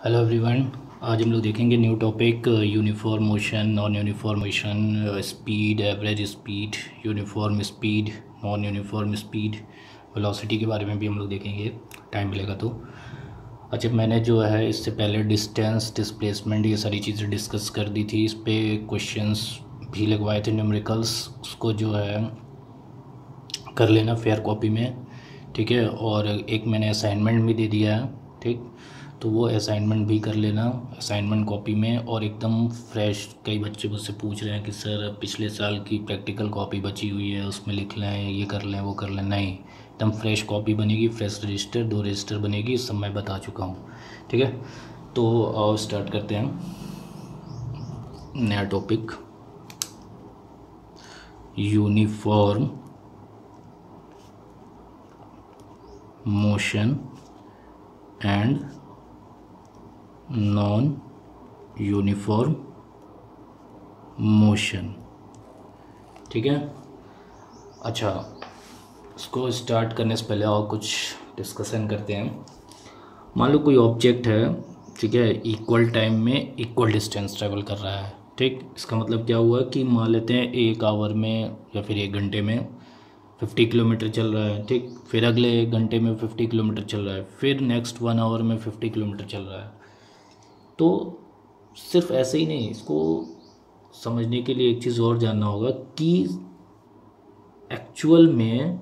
Hello everyone. आज हम लोग देखेंगे new topic uniform motion, non uniform motion, speed, average speed, uniform speed, non uniform speed, velocity के बारे में भी हम लोग देखेंगे, टाइम मिलेगा तो। अच्छा, मैंने जो है इससे पहले डिस्टेंस, डिस्प्लेसमेंट, ये सारी चीज़ें डिस्कस कर दी थी। इस पर क्वेश्चंस भी लगवाए थे न्यूमेरिकल्स, उसको जो है कर लेना फेयर कॉपी में, ठीक है। और एक मैंने असाइनमेंट भी दे दिया है, ठीक, तो वो असाइनमेंट भी कर लेना असाइनमेंट कॉपी में। और एकदम फ्रेश, कई बच्चे मुझसे पूछ रहे हैं कि सर पिछले साल की प्रैक्टिकल कॉपी बची हुई है, उसमें लिख लें, ये कर लें, वो कर लें। नहीं, एकदम फ्रेश कॉपी बनेगी, फ्रेश रजिस्टर, 2 रजिस्टर बनेगी, सब मैं बता चुका हूँ, ठीक है। तो आओ स्टार्ट करते हैं नया topic, uniform motion and non uniform motion, ठीक है। अच्छा, इसको स्टार्ट करने से पहले और कुछ डिस्कशन करते हैं। मान लो कोई ऑब्जेक्ट है, ठीक है, इक्वल टाइम में इक्वल डिस्टेंस ट्रेवल कर रहा है, ठीक। इसका मतलब क्या हुआ कि मान लेते हैं 1 आवर में या फिर 1 घंटे में 50 किलोमीटर चल रहा है, ठीक। फिर अगले 1 घंटे में 50 किलोमीटर चल रहा है, फिर नेक्स्ट 1 आवर में 50 किलोमीटर चल रहा है। तो सिर्फ ऐसे ही नहीं, इसको समझने के लिए एक चीज़ और जानना होगा कि एक्चुअल में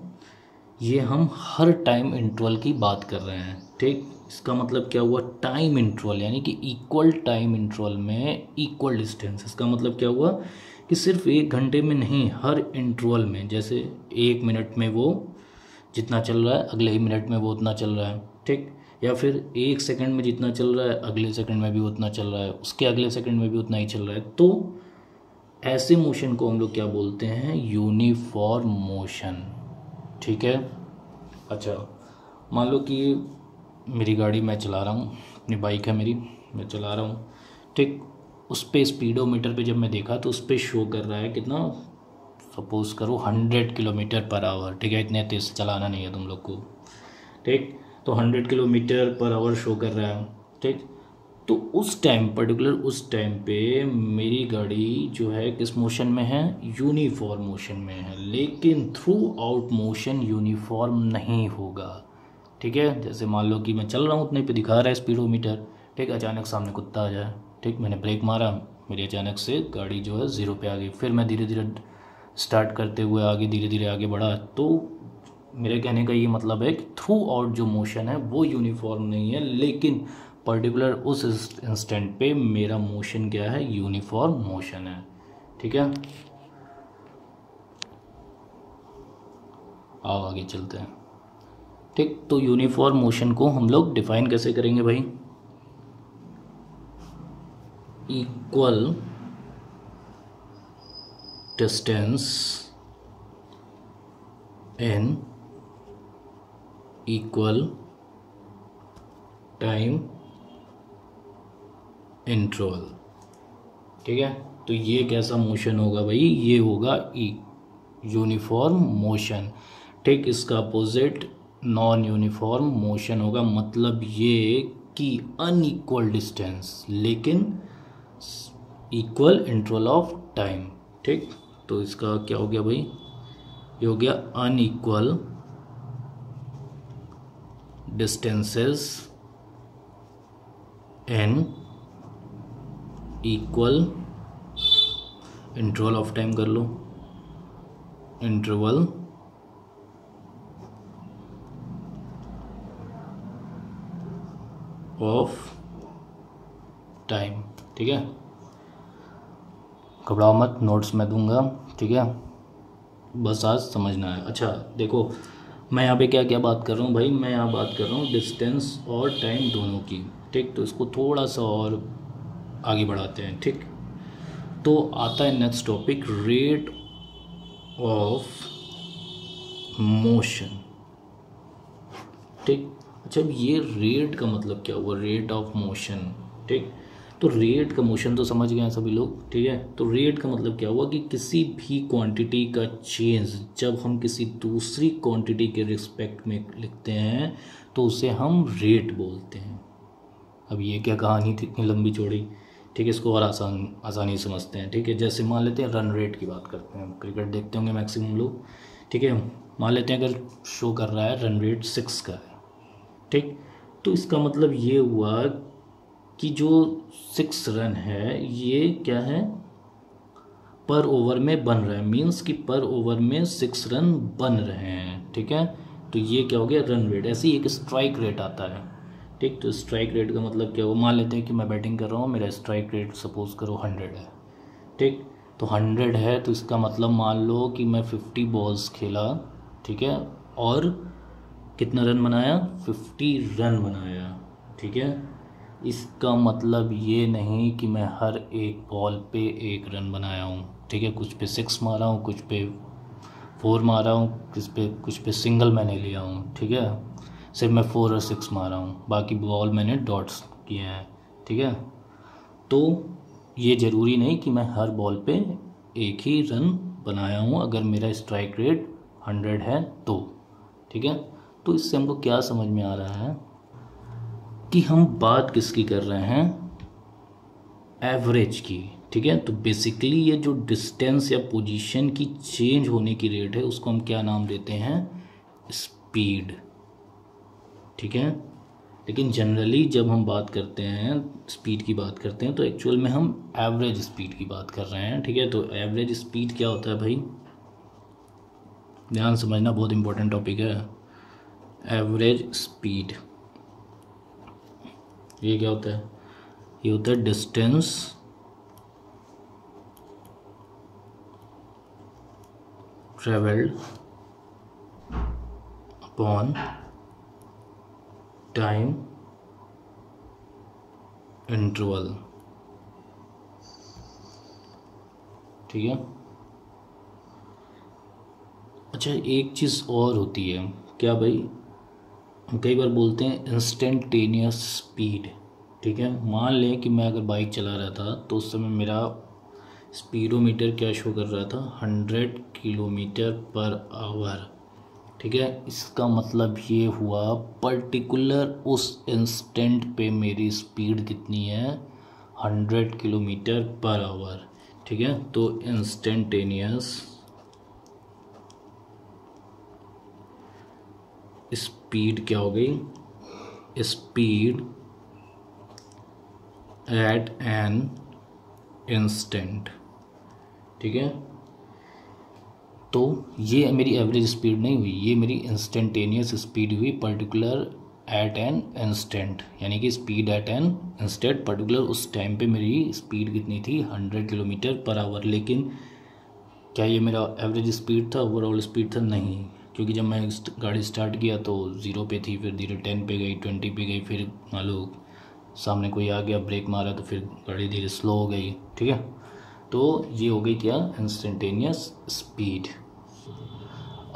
ये हम हर टाइम इंटरवल की बात कर रहे हैं, ठीक। इसका मतलब क्या हुआ, टाइम इंटरवल, यानी कि इक्वल टाइम इंटरवल में इक्वल डिस्टेंस। इसका मतलब क्या हुआ कि सिर्फ 1 घंटे में नहीं, हर इंटरवल में, जैसे 1 मिनट में वो जितना चल रहा है अगले ही मिनट में वो उतना चल रहा है, ठीक। या फिर 1 सेकंड में जितना चल रहा है अगले सेकंड में भी उतना चल रहा है, उसके अगले सेकंड में भी उतना ही चल रहा है। तो ऐसे मोशन को हम लोग क्या बोलते हैं, यूनिफॉर्म मोशन, ठीक है। अच्छा, मान लो कि मेरी गाड़ी मैं चला रहा हूँ, अपनी बाइक है मेरी, मैं चला रहा हूँ, ठीक। उस पर स्पीडोमीटर पे जब मैं देखा तो उस पर शो कर रहा है कितना, सपोज करो 100 किलोमीटर पर आवर, ठीक है। इतने तेज़ चलाना नहीं है तुम लोग को, ठीक। तो 100 किलोमीटर पर आवर शो कर रहा है, ठीक। तो उस टाइम, पर्टिकुलर उस टाइम पे मेरी गाड़ी जो है किस मोशन में है, यूनिफॉर्म मोशन में है। लेकिन थ्रू आउट मोशन यूनिफॉर्म नहीं होगा, ठीक है। जैसे मान लो कि मैं चल रहा हूँ, उतने पे दिखा रहा है स्पीडोमीटर, ठीक। अचानक सामने कुत्ता आ जाए, ठीक, मैंने ब्रेक मारा, मेरी अचानक से गाड़ी जो है 0 पे आ गई। फिर मैं धीरे धीरे स्टार्ट करते हुए आगे, धीरे धीरे आगे बढ़ा। तो मेरे कहने का ये मतलब है कि थ्रू आउट जो मोशन है वो यूनिफॉर्म नहीं है, लेकिन पर्टिकुलर उस इंस्टेंट पे मेरा मोशन क्या है, यूनिफॉर्म मोशन है, ठीक है। आओ आगे चलते हैं, ठीक। तो यूनिफॉर्म मोशन को हम लोग डिफाइन कैसे करेंगे भाई, equal distance in equal time interval, ठीक है। तो ये कैसा मोशन होगा भाई, ये होगा यूनिफॉर्म मोशन, ठीक। इसका अपोजिट नॉन यूनिफॉर्म मोशन होगा। मतलब ये कि अनइक्वल डिस्टेंस लेकिन इक्वल इंटरवल ऑफ टाइम, ठीक। तो इसका क्या हो गया भाई, ये हो गया unequal distances in equal interval of time, कर लो, इंटरवल ऑफ टाइम, ठीक है। घबराओ मत, नोट्स मैं दूंगा, ठीक है, बस आज समझना है। अच्छा देखो, मैं यहाँ पे क्या क्या बात कर रहा हूँ भाई, मैं यहाँ बात कर रहा हूँ डिस्टेंस और टाइम दोनों की, ठीक। तो इसको थोड़ा सा और आगे बढ़ाते हैं, ठीक। तो आता है next topic, rate of motion, ठीक। अच्छा, अब ये रेट का मतलब क्या हुआ, रेट ऑफ मोशन, ठीक। तो रेट का मोशन तो समझ गए हैं सभी लोग, ठीक है। तो रेट का मतलब क्या हुआ कि किसी भी क्वांटिटी का चेंज जब हम किसी दूसरी क्वांटिटी के रिस्पेक्ट में लिखते हैं तो उसे हम रेट बोलते हैं, अब ये क्या कहानी थी इतनी लंबी चौड़ी, ठीक है। इसको और आसानी से समझते हैं, ठीक है। जैसे मान लेते हैं रन रेट की बात करते हैं, क्रिकेट देखते होंगे मैक्सिमम लोग, ठीक है। मान लेते हैं अगर शो कर रहा है रन रेट 6 का है, ठीक। तो इसका मतलब ये हुआ कि जो 6 रन है ये क्या है, पर ओवर में बन रहा है, मीन्स कि पर ओवर में 6 रन बन रहे हैं, ठीक है। तो ये क्या हो गया, रन रेट। ऐसे ही एक स्ट्राइक रेट आता है, ठीक। तो स्ट्राइक रेट का मतलब क्या हो, मान लेते हैं कि मैं बैटिंग कर रहा हूँ, मेरा स्ट्राइक रेट सपोज करो 100 है, ठीक। तो 100 है तो इसका मतलब मान लो कि मैं 50 बॉल्स खेला, ठीक है, और कितना रन बनाया, 50 रन बनाया, ठीक है। इसका मतलब ये नहीं कि मैं हर एक बॉल पे 1 रन बनाया हूँ, ठीक है। कुछ पे 6 मारा हूँ, कुछ पे 4 मारा हूँ, कुछ पे सिंगल मैंने लिया हूँ, ठीक है। सिर्फ मैं 4 और 6 मारा हूँ, बाकी बॉल मैंने डॉट्स किए हैं, ठीक है। तो ये ज़रूरी नहीं कि मैं हर बॉल पे 1 ही रन बनाया हूँ अगर मेरा स्ट्राइक रेट 100 है तो, ठीक है। तो इससे हमको क्या समझ में आ रहा है कि हम बात किसकी कर रहे हैं, एवरेज की, ठीक है। तो बेसिकली ये जो डिस्टेंस या पोजीशन की चेंज होने की रेट है उसको हम क्या नाम देते हैं, स्पीड, ठीक है। लेकिन जनरली जब हम बात करते हैं स्पीड की बात करते हैं तो एक्चुअल में हम एवरेज स्पीड की बात कर रहे हैं, ठीक है। तो एवरेज स्पीड क्या होता है भाई, ध्यान समझना, बहुत इंपॉर्टेंट टॉपिक है। एवरेज स्पीड ये क्या होता है, ये होता है distance travelled upon time interval, ठीक है। अच्छा एक चीज़ और होती है, क्या भाई, हम कई बार बोलते हैं इंस्टेंटेनियस स्पीड, ठीक है। मान लें कि मैं अगर बाइक चला रहा था तो उस समय मेरा स्पीडोमीटर क्या शो कर रहा था, 100 किलोमीटर पर आवर, ठीक है। इसका मतलब ये हुआ पर्टिकुलर उस इंस्टेंट पे मेरी स्पीड कितनी है, 100 किलोमीटर पर आवर, ठीक है। तो इंस्टेंटेनियस स्पीड क्या हो गई, स्पीड एट एन इंस्टेंट, ठीक है। तो ये मेरी एवरेज स्पीड नहीं हुई, ये मेरी इंस्टेंटेनियस स्पीड हुई, पर्टिकुलर एट एन इंस्टेंट, यानी कि speed at an instant, particular उस टाइम पे मेरी स्पीड कितनी थी, 100 किलोमीटर पर आवर। लेकिन क्या ये मेरा एवरेज स्पीड था, ओवरऑल स्पीड था, नहीं, क्योंकि जब मैं गाड़ी स्टार्ट किया तो 0 पे थी, फिर धीरे 10 पे गई, 20 पे गई, फिर मान लो सामने कोई आ गया ब्रेक मारा तो फिर गाड़ी धीरे स्लो हो गई, ठीक है। तो ये हो गई क्या, इंस्टेंटेनियस स्पीड।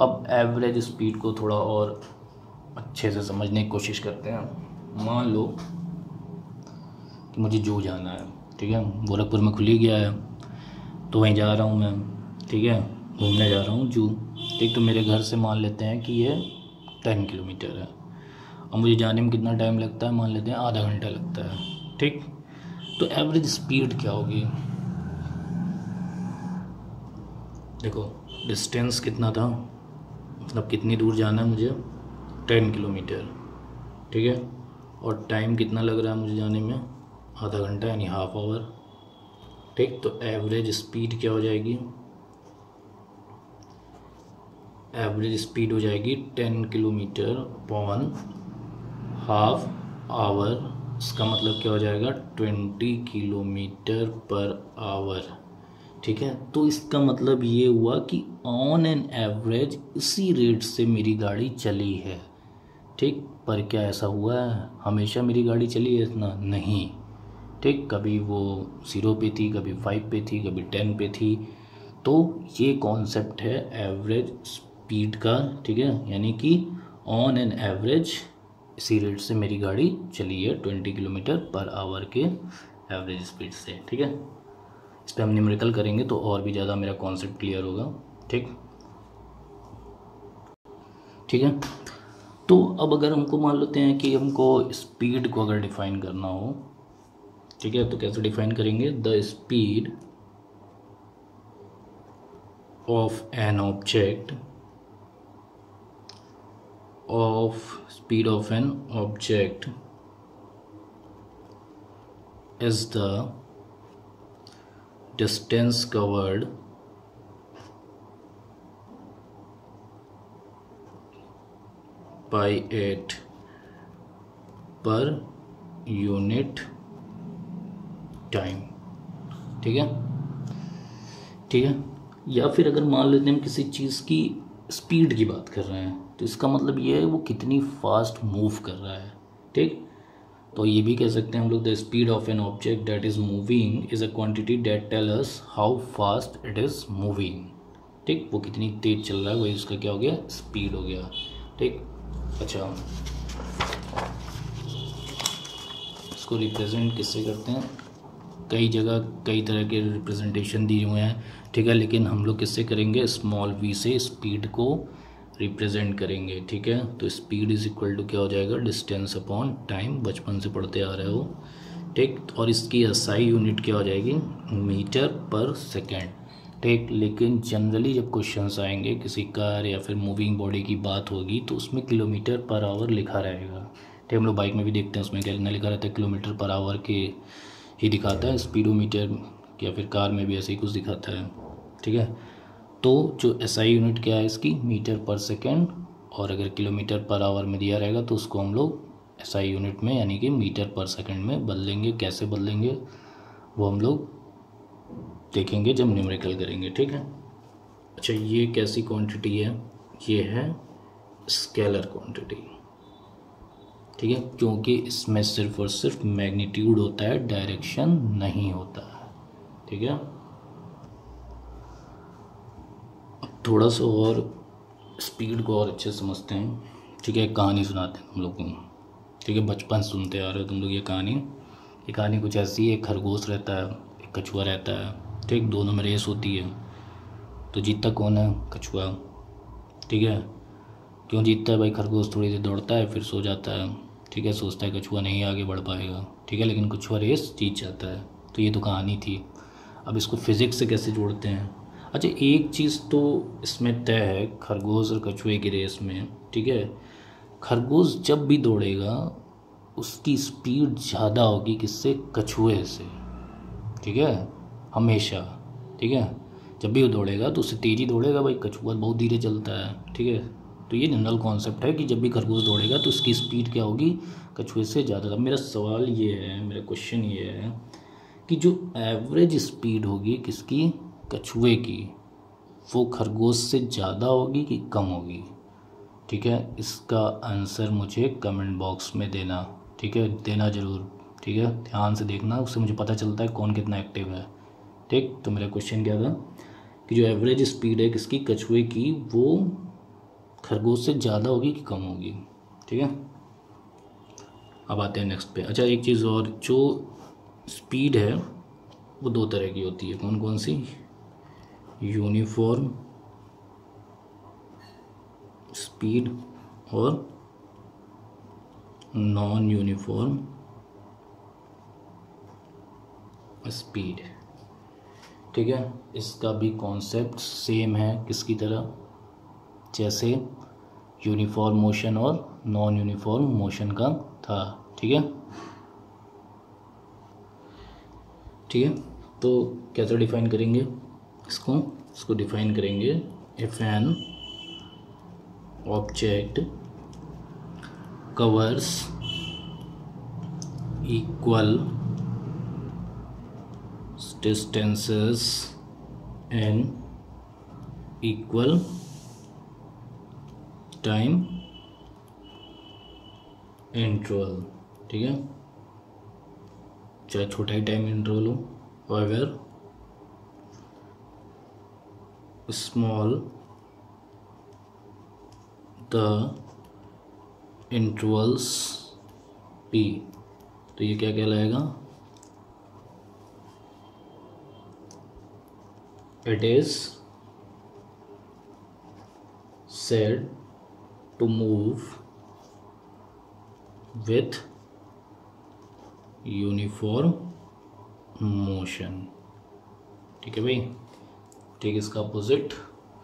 अब एवरेज स्पीड को थोड़ा और अच्छे से समझने की कोशिश करते हैं। मान लो कि मुझे जू जाना है, ठीक है, गोरखपुर में खुली गया है तो वहीं जा रहा हूँ मैं, ठीक है, घूमने जा रहा हूँ जू, ठीक। तो मेरे घर से मान लेते हैं कि ये 10 किलोमीटर है और मुझे जाने में कितना टाइम लगता है, मान लेते हैं आधा घंटा लगता है, ठीक। तो एवरेज स्पीड क्या होगी, देखो डिस्टेंस कितना था, मतलब कितनी दूर जाना है मुझे, 10 किलोमीटर, ठीक है, और टाइम कितना लग रहा है मुझे जाने में, आधा घंटा यानी हाफ आवर, ठीक। तो एवरेज स्पीड क्या हो जाएगी, एवरेज स्पीड हो जाएगी 10 किलोमीटर अपॉन हाफ आवर, इसका मतलब क्या हो जाएगा 20 किलोमीटर पर आवर, ठीक है। तो इसका मतलब ये हुआ कि ऑन एन एवरेज इसी रेट से मेरी गाड़ी चली है, ठीक। पर क्या ऐसा हुआ है हमेशा मेरी गाड़ी चली है इतना, नहीं, ठीक। कभी वो 0 पे थी, कभी 5 पे थी, कभी 10 पे थी। तो ये कॉन्सेप्ट है एवरेज स्पीड का, ठीक है, यानी कि ऑन एन एवरेज इसी रेट से मेरी गाड़ी चली है 20 किलोमीटर पर आवर के एवरेज स्पीड से, ठीक है। इस पर हम न्यूमेरिकल करेंगे तो और भी ज़्यादा मेरा कॉन्सेप्ट क्लियर होगा, ठीक, ठीक है। तो अब अगर हमको मान लेते हैं कि हमको स्पीड को अगर डिफाइन करना हो, ठीक है, तो कैसे डिफाइन करेंगे? The speed of an object is the distance covered by it per unit time। ठीक है, ठीक है। या फिर अगर मान लेते हैं हम किसी चीज़ की स्पीड की बात कर रहे हैं, तो इसका मतलब ये है वो कितनी फास्ट मूव कर रहा है। ठीक, तो ये भी कह सकते हैं हम लोग the speed of an object that is moving is a quantity that tell us how fast it is moving. ठीक, वो कितनी तेज चल रहा है वही उसका क्या हो गया? स्पीड हो गया। ठीक, अच्छा, इसको रिप्रेजेंट किससे करते हैं? कई जगह कई तरह के रिप्रेजेंटेशन दिए हुए हैं, ठीक है, लेकिन हम लोग किससे करेंगे? स्मॉल वी से स्पीड को रिप्रेजेंट करेंगे। ठीक है, तो स्पीड इज इक्वल टू क्या हो जाएगा? डिस्टेंस अपॉन टाइम, बचपन से पढ़ते आ रहे हो। ठीक, और इसकी एसआई यूनिट क्या हो जाएगी? मीटर पर सेकेंड। ठीक, लेकिन जनरली जब क्वेश्चंस आएंगे किसी कार या फिर मूविंग बॉडी की बात होगी तो उसमें किलोमीटर पर आवर लिखा रहेगा। ठीक, हम लोग बाइक में भी देखते हैं उसमें क्या लिखा रहता है? किलोमीटर पर आवर के ही दिखाता है। स्पीडोमीटर या फिर कार में भी ऐसे ही कुछ दिखाता है। ठीक है, तो जो एसआई यूनिट क्या है इसकी? मीटर पर सेकेंड, और अगर किलोमीटर पर आवर में दिया रहेगा तो उसको हम लोग एसआई यूनिट में यानी कि मीटर पर सेकेंड में बदलेंगे। कैसे बदलेंगे वो हम लोग देखेंगे जब न्यूमेरिकल करेंगे। ठीक है, अच्छा, ये कैसी क्वांटिटी है? ये है स्केलर क्वांटिटी। ठीक है, क्योंकि इसमें सिर्फ और सिर्फ मैग्नीट्यूड होता है, डायरेक्शन नहीं होता है। ठीक है, थोड़ा सा और स्पीड को और अच्छे से समझते हैं। ठीक है, कहानी सुनाते हैं तुम लोग को। ठीक है, बचपन सुनते आ रहे हो तुम लोग ये कहानी। ये कहानी कुछ ऐसी है, एक खरगोश रहता है, एक कछुआ रहता है। ठीक, दोनों में रेस होती है, तो जीतता कौन है? कछुआ। ठीक है, क्यों जीतता है भाई? खरगोश थोड़ी देर दौड़ता है फिर सो जाता है। ठीक है, सोचता है कछुआ नहीं आगे बढ़ पाएगा। ठीक है, लेकिन कछुआ रेस जीत जाता है। तो ये तो कहानी थी। अब इसको फिज़िक्स से कैसे जोड़ते हैं? अच्छा, एक चीज़ तो इसमें तय है खरगोश और कछुए की रेस में। ठीक है, खरगोश जब भी दौड़ेगा उसकी स्पीड ज़्यादा होगी किससे? कछुए से। ठीक है, हमेशा। ठीक है, जब भी वो दौड़ेगा तो उससे तेज़ी दौड़ेगा भाई, कछुआ बहुत धीरे चलता है। ठीक है, तो ये जनरल कॉन्सेप्ट है कि जब भी खरगोश दौड़ेगा तो उसकी स्पीड क्या होगी? कछुए से ज़्यादा। मेरा सवाल ये है, मेरा क्वेश्चन ये है कि जो एवरेज स्पीड होगी किसकी? कछुए की, वो खरगोश से ज़्यादा होगी कि कम होगी? ठीक है, इसका आंसर मुझे कमेंट बॉक्स में देना। ठीक है, देना ज़रूर। ठीक है, ध्यान से देखना, उससे मुझे पता चलता है कौन कितना एक्टिव है। ठीक, तो मेरा क्वेश्चन क्या था कि जो एवरेज स्पीड है किसकी? कछुए की, वो खरगोश से ज़्यादा होगी कि कम होगी? ठीक है, अब आते हैं नेक्स्ट पे। अच्छा, एक चीज़ और, जो स्पीड है वो दो तरह की होती है। कौन कौन सी? यूनिफॉर्म स्पीड और नॉन यूनिफॉर्म स्पीड। ठीक है, इसका भी कॉन्सेप्ट सेम है किसकी तरह? जैसे यूनिफॉर्म मोशन और नॉन यूनिफॉर्म मोशन का था। ठीक है, ठीक है, तो कैसे डिफाइन करेंगे इसको डिफाइन करेंगे, if an object covers equal distances an equal time interval. ठीक है, चाहे छोटा ही टाइम इंटरवल हो, however small the intervals p, तो ये क्या कहलाएगा? It is said to move with uniform motion. ठीक है भाई, ठीक, इसका अपोजिट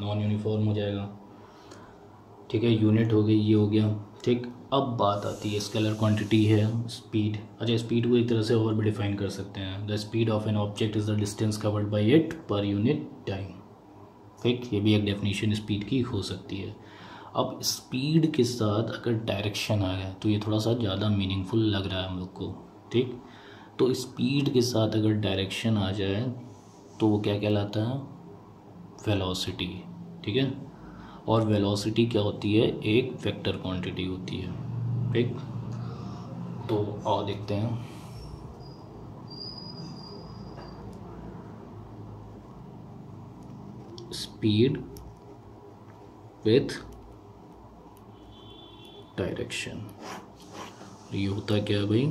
नॉन यूनिफॉर्म हो जाएगा। ठीक है, यूनिट हो गई, ये हो गया। ठीक, अब बात आती है स्केलर क्वांटिटी है स्पीड। अच्छा, स्पीड को एक तरह से और भी डिफाइन कर सकते हैं, the speed of an object is the distance covered by it पर यूनिट टाइम। ठीक, ये भी एक डेफिनेशन स्पीड की हो सकती है। अब स्पीड के साथ अगर डायरेक्शन आ गया तो ये थोड़ा सा ज़्यादा मीनिंगफुल लग रहा है हम लोग को। ठीक, तो स्पीड के साथ अगर डायरेक्शन आ जाए तो वो क्या कहलाता है, वेलोसिटी। ठीक है, और वेलोसिटी क्या होती है, एक वेक्टर क्वांटिटी होती है। ठीक, तो आओ देखते हैं। स्पीड विथ डायरेक्शन, ये होता क्या है भाई,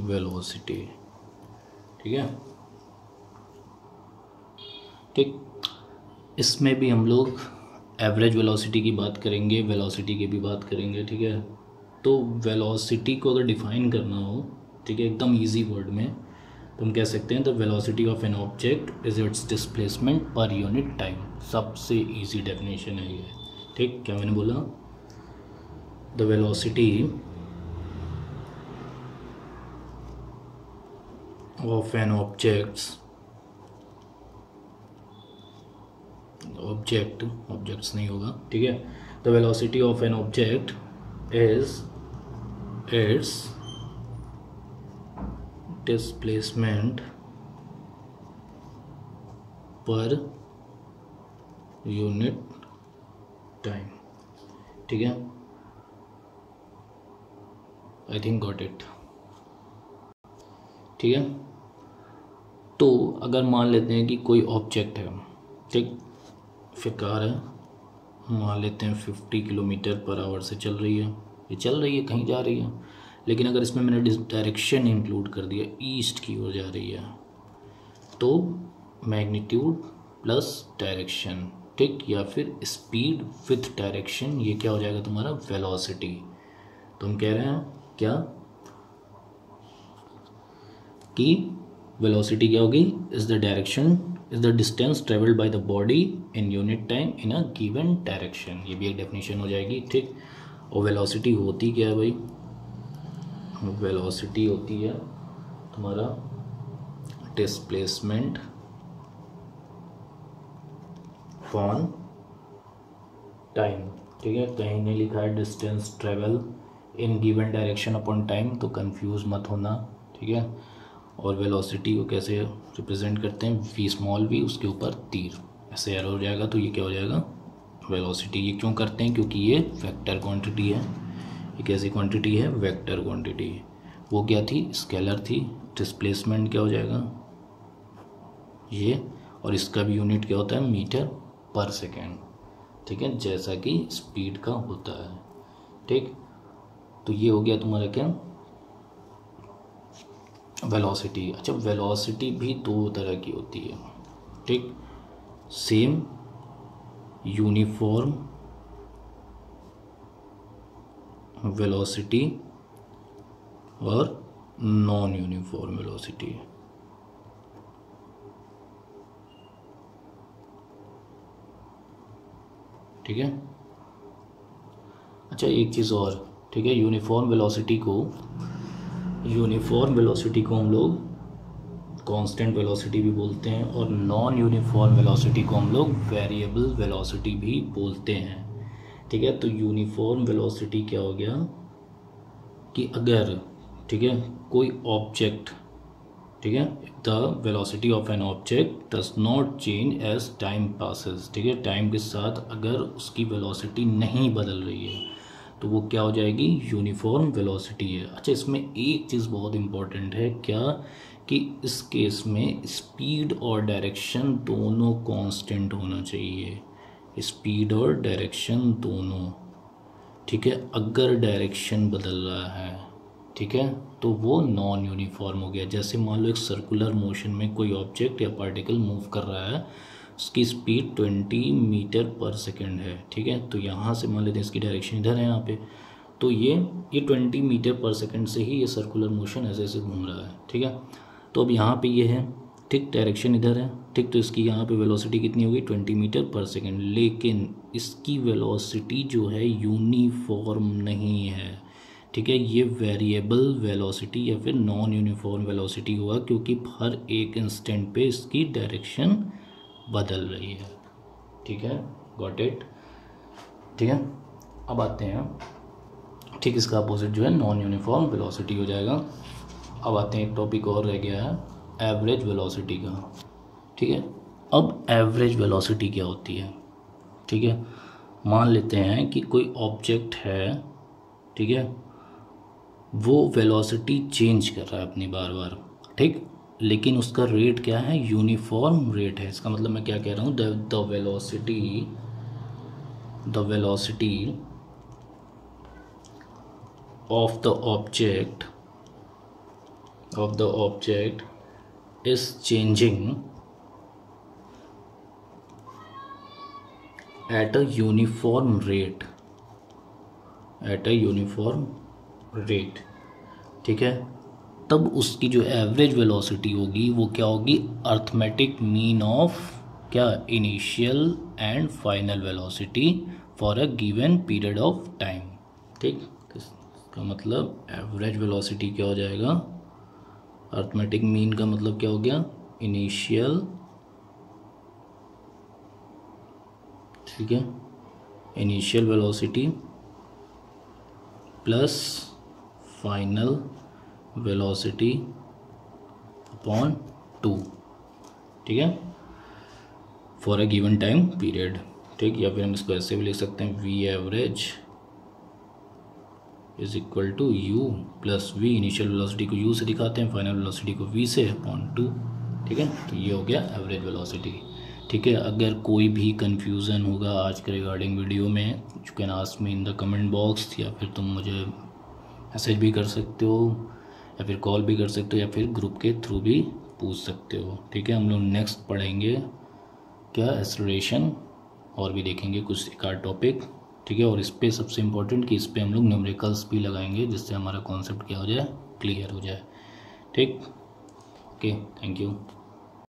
वेलोसिटी। ठीक है, ठीक, इसमें भी हम लोग एवरेज वेलोसिटी की बात करेंगे, वेलोसिटी की भी बात करेंगे। ठीक है, तो वेलोसिटी को अगर डिफाइन करना हो, ठीक है, एकदम इजी वर्ड में, तो हम कह सकते हैं the velocity of an object is its displacement per unit time. सबसे इजी डेफिनेशन है ये। ठीक, क्या मैंने बोला, the velocity of an objects नहीं होगा। ठीक है, the velocity of an object is its displacement per unit time. ठीक है, आई थिंक गॉट इट। ठीक है, तो अगर मान लेते हैं कि कोई ऑब्जेक्ट है, ठीक, फिर कार है, मान लेते हैं 50 किलोमीटर पर आवर से चल रही है, ये चल रही है, कहीं जा रही है, लेकिन अगर इसमें मैंने डायरेक्शन इंक्लूड कर दिया, ईस्ट की ओर जा रही है, तो मैग्नीट्यूड प्लस डायरेक्शन, ठीक, या फिर स्पीड विथ डायरेक्शन, ये क्या हो जाएगा तुम्हारा, वेलोसिटी। तो हम कह रहे हैं क्या कि वेलोसिटी क्या होगी, is the direction is the distance travelled by the body in unit time in a given direction. ये भी एक डेफिनेशन हो जाएगी। ठीक, और वेलोसिटी होती क्या है भाई, वेलोसिटी होती है तुम्हारा डिस्प्लेसमेंट ऑन टाइम। ठीक है, कहीं नहीं लिखा है distance travel in given direction upon time, तो कंफ्यूज मत होना। ठीक है, और वेलोसिटी को कैसे रिप्रेजेंट करते हैं, वी स्मॉल वी, उसके ऊपर तीर, ऐसे एरो हो जाएगा, तो ये क्या हो जाएगा, वेलोसिटी। ये क्यों करते हैं, क्योंकि ये वेक्टर क्वांटिटी है। ये कैसी क्वांटिटी है, वेक्टर क्वांटिटी। वो क्या थी, स्केलर थी। डिस्प्लेसमेंट क्या हो जाएगा, ये, और इसका भी यूनिट क्या होता है, मीटर पर सेकेंड। ठीक है, जैसा कि स्पीड का होता है। ठीक, तो ये हो गया तुम्हारा क्या, वेलोसिटी। अच्छा, वेलोसिटी भी दो तरह की होती है। ठीक, सेम यूनिफॉर्म वेलोसिटी और नॉन यूनिफॉर्म वेलोसिटी। ठीक है, अच्छा एक चीज़ और, ठीक है, यूनिफॉर्म वेलोसिटी को हम लोग कांस्टेंट वेलोसिटी भी बोलते हैं, और नॉन यूनिफॉर्म वेलोसिटी को हम लोग वेरिएबल वेलोसिटी भी बोलते हैं। ठीक है, तो यूनिफॉर्म वेलोसिटी क्या हो गया कि अगर, ठीक है, कोई ऑब्जेक्ट, ठीक है, the velocity of an object does not change as time passes. ठीक है, टाइम के साथ अगर उसकी वेलोसिटी नहीं बदल रही है तो वो क्या हो जाएगी, यूनिफॉर्म वेलोसिटी है। अच्छा, इसमें एक चीज़ बहुत इंपॉर्टेंट है, क्या कि इस केस में स्पीड और डायरेक्शन दोनों कांस्टेंट होना चाहिए, स्पीड और डायरेक्शन दोनों। ठीक है, अगर डायरेक्शन बदल रहा है, ठीक है, तो वो नॉन यूनिफॉर्म हो गया। जैसे मान लो एक सर्कुलर मोशन में कोई ऑब्जेक्ट या पार्टिकल मूव कर रहा है, उसकी स्पीड 20 मीटर पर सेकेंड है। ठीक है, तो यहाँ से मान लेते हैं इसकी डायरेक्शन इधर है यहाँ पे, तो ये 20 मीटर पर सेकंड से ही ये सर्कुलर मोशन ऐसे ऐसे घूम रहा है, ठीक है। तो अब यहाँ पे ये है, ठीक, डायरेक्शन इधर है, ठीक, तो इसकी यहाँ पे वेलोसिटी कितनी होगी 20 मीटर पर सेकंड, लेकिन इसकी वेलोसिटी जो है यूनिफॉर्म नहीं है, ठीक है। ये वेरिएबल वेलोसिटी या फिर नॉन यूनिफॉर्म वेलोसिटी होगा, क्योंकि हर एक इंस्टेंट पे इसकी डायरेक्शन बदल रही है, ठीक है, गॉट इट, ठीक है। अब आते हैं, ठीक, इसका अपोजिट जो है नॉन यूनिफॉर्म वेलोसिटी हो जाएगा। अब आते हैं, एक टॉपिक और रह गया है एवरेज वेलोसिटी का, ठीक है। अब एवरेज वेलोसिटी क्या होती है, ठीक है। मान लेते हैं कि कोई ऑब्जेक्ट है, ठीक है, वो वेलोसिटी चेंज कर रहा है अपनी बार बार, ठीक, लेकिन उसका रेट क्या है, यूनिफॉर्म रेट है। इसका मतलब मैं क्या कह रहा हूँ, the velocity of the object is changing at a uniform rate, ठीक है। तब उसकी जो एवरेज वेलोसिटी होगी वो क्या होगी, अर्थमेटिक मीन ऑफ क्या, initial and final velocity for a given period of time, ठीक। का मतलब एवरेज वेलोसिटी क्या हो जाएगा, अर्थमेटिक मीन का मतलब क्या हो गया, इनिशियल, ठीक है, initial velocity plus final velocity upon 2, ठीक है, for a given time period, ठीक। या फिर हम इसको ऐसे भी लिख सकते हैं, v average is equal to u plus v, initial velocity को यू से दिखाते हैं, फाइनल वेलोसिटी को वी से अपॉन 2, ठीक है। तो ये हो गया एवरेज वेलोसिटी, ठीक है। अगर कोई भी कन्फ्यूज़न होगा आज के रिगार्डिंग वीडियो में, you can ask me in the comment box, या फिर तुम मुझे मैसेज भी कर सकते हो, या फिर कॉल भी कर सकते हो, या फिर ग्रुप के थ्रू भी पूछ सकते हो, ठीक है। हम लोग नेक्स्ट पढ़ेंगे क्या, एक्सेलरेशन, और भी देखेंगे कुछ एक आध टॉपिक, ठीक है। और इस पे सबसे इम्पोर्टेंट कि इस पे हम लोग न्यूमेरिकल्स भी लगाएंगे, जिससे हमारा कॉन्सेप्ट क्या हो जाए, क्लियर हो जाए, ठीक। Okay, thank you.